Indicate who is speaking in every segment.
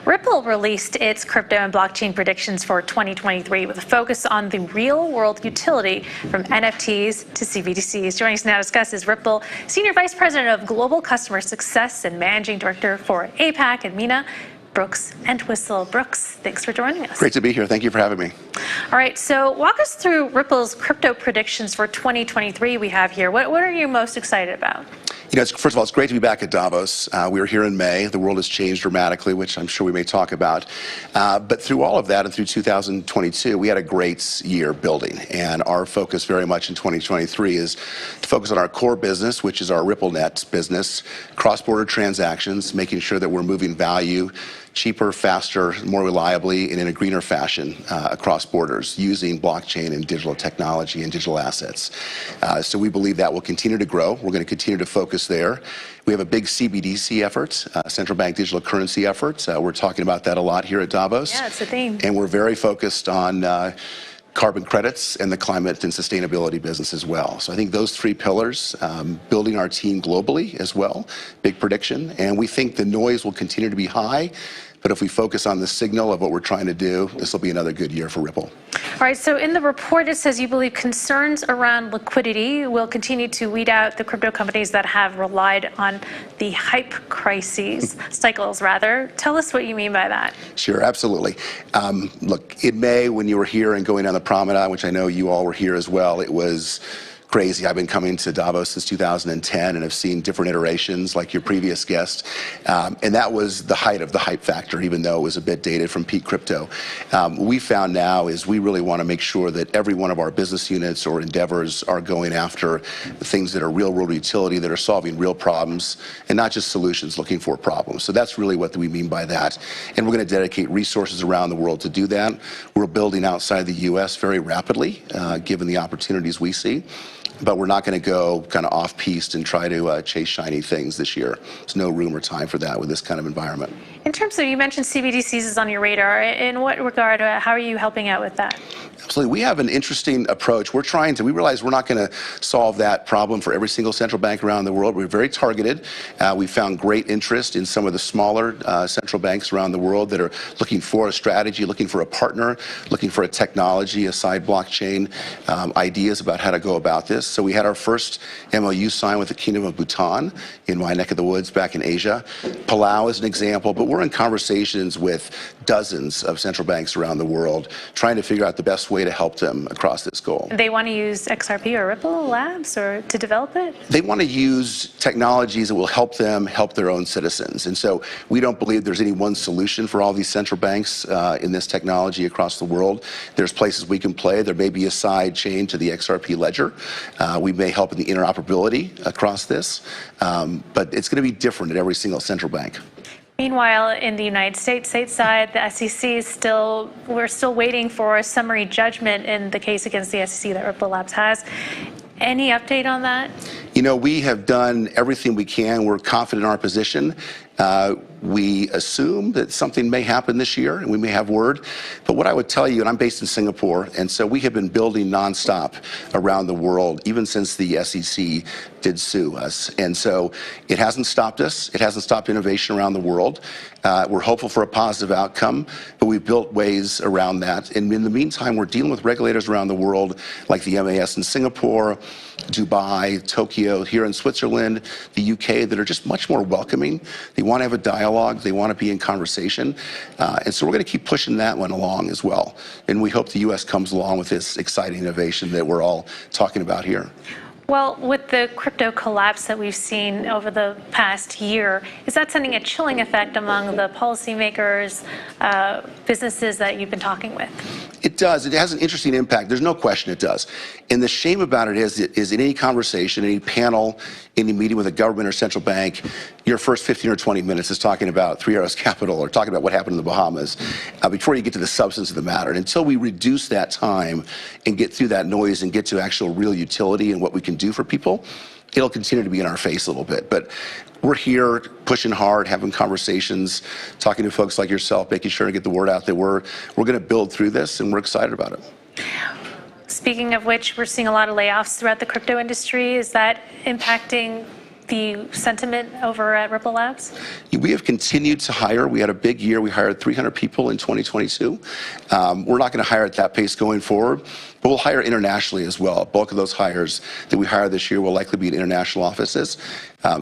Speaker 1: Ripple released its crypto and blockchain predictions for 2023 with a focus on the real-world utility from NFTs to CBDCs. Joining us now to discuss is Ripple Senior Vice President of Global Customer Success and Managing Director for APAC and MENA, Brooks Entwistle. Brooks, thanks for joining us.
Speaker 2: Great to be here. Thank you for having me.
Speaker 1: All right, so walk us through Ripple's crypto predictions for 2023 we have here. What are you most excited about?
Speaker 2: You know, first of all, it's great to be back at Davos. We were here in May. The world has changed dramatically, which I'm sure we may talk about. But through all of that and through 2022, we had a great year building. And our focus very much in 2023 is to focus on our core business, which is our RippleNet business, cross-border transactions, making sure that we're moving value cheaper, faster, more reliably, and in a greener fashion across borders using blockchain and digital technology and digital assets. So we believe that will continue to grow. We're going to continue to focus there. We have a big CBDC effort, central bank digital currency effort. We're talking about that a lot here at Davos.
Speaker 1: Yeah, it's a theme.
Speaker 2: And we're very focused on carbon credits and the climate and sustainability business as well. So I think those three pillars, building our team globally as well, big prediction. And we think the noise will continue to be high, but if we focus on the signal of what we're trying to do, this will be another good year for Ripple.
Speaker 1: All right, so in the report it says you believe concerns around liquidity will continue to weed out the crypto companies that have relied on the hype crises, cycles rather. Tell us what you mean by that.
Speaker 2: Sure, absolutely. Look, in May when you were here and going on the promenade, which I know you all were here as well, it was crazy. I've been coming to Davos since 2010 and have seen different iterations like your previous guest. And that was the height of the hype factor, even though it was a bit dated from peak crypto. What we found now is we really want to make sure that every one of our business units or endeavors are going after things that are real world utility, that are solving real problems and not just solutions looking for problems. So that's really what we mean by that. And we're going to dedicate resources around the world to do that. We're building outside the US very rapidly, given the opportunities we see. But we're not going to go kind of off-piste and try to chase shiny things this year. There's no room or time for that with this kind of environment.
Speaker 1: In terms of, you mentioned CBDCs is on your radar. In what regard, how are you helping out with that?
Speaker 2: Absolutely. We have an interesting approach. We realize we're not going to solve that problem for every single central bank around the world. We're very targeted. We found great interest in some of the smaller central banks around the world that are looking for a strategy, looking for a partner, looking for a technology, a side blockchain, ideas about how to go about this. So we had our first MOU signed with the Kingdom of Bhutan in my neck of the woods back in Asia. Palau is an example, but we're in conversations with dozens of central banks around the world trying to figure out the best way to help them across this goal.
Speaker 1: They want to use XRP or Ripple Labs or to develop it?
Speaker 2: They want to use technologies that will help them help their own citizens. And so we don't believe there's any one solution for all these central banks in this technology across the world. There's places we can play. There may be a side chain to the XRP ledger. We may help in the interoperability across this, but it's going to be different at every single central bank.
Speaker 1: Meanwhile, in the United States, stateside, the SEC is we're still waiting for a summary judgment in the case against the SEC that Ripple Labs has. Any update on that?
Speaker 2: You know, we have done everything we can. We're confident in our position. We assume that something may happen this year and we may have word. But what I would tell you, and I'm based in Singapore, and so we have been building nonstop around the world, even since the SEC did sue us. And so it hasn't stopped us. It hasn't stopped innovation around the world. We're hopeful for a positive outcome, but we've built ways around that. And in the meantime, we're dealing with regulators around the world, like the MAS in Singapore, Dubai, Tokyo, here in Switzerland, the UK, that are just much more welcoming. They want to have a dialogue. They want to be in conversation. And so we're going to keep pushing that one along as well. And we hope the US comes along with this exciting innovation that we're all talking about here.
Speaker 1: Well, with the crypto collapse that we've seen over the past year, is that sending a chilling effect among the policymakers, businesses that you've been talking with?
Speaker 2: It does. It has an interesting impact. There's no question it does. And the shame about it is in any conversation, any panel, any meeting with a government or central bank, your first 15 or 20 minutes is talking about Three Arrows Capital or talking about what happened in the Bahamas before you get to the substance of the matter. And until we reduce that time and get through that noise and get to actual real utility and what we can do for people, it'll continue to be in our face a little bit. But we're here pushing hard, having conversations, talking to folks like yourself, making sure to get the word out that we're going to build through this, and we're excited about it.
Speaker 1: Speaking of which, we're seeing a lot of layoffs throughout the crypto industry. Is that impacting the sentiment over at Ripple Labs?
Speaker 2: We have continued to hire. We had a big year. We hired 300 people in 2022. We're not going to hire at that pace going forward, but we'll hire internationally as well. A bulk of those hires that we hire this year will likely be in international offices.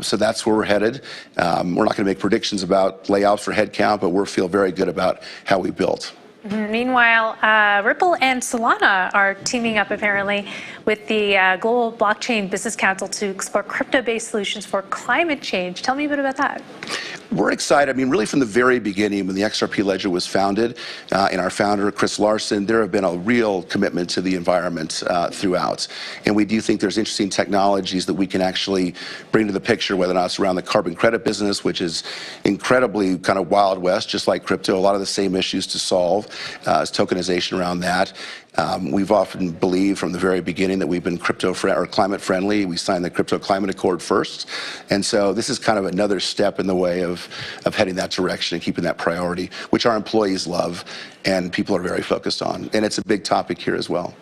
Speaker 2: So that's where we're headed. We're not going to make predictions about layouts or headcount, but we feel very good about how we built.
Speaker 1: Meanwhile, Ripple and Solana are teaming up apparently with the Global Blockchain Business Council to explore crypto-based solutions for climate change. Tell me a bit about that.
Speaker 2: We're excited. I mean, really from the very beginning, when the XRP Ledger was founded, and our founder, Chris Larson, there have been a real commitment to the environment throughout. And we do think there's interesting technologies that we can actually bring to the picture, whether or not it's around the carbon credit business, which is incredibly kind of Wild West, just like crypto, a lot of the same issues to solve as tokenization around that. We've often believed from the very beginning that we've been climate friendly. We signed the Crypto Climate Accord first. And so this is kind of another step in the way of heading that direction and keeping that priority, which our employees love and people are very focused on. And it's a big topic here as well.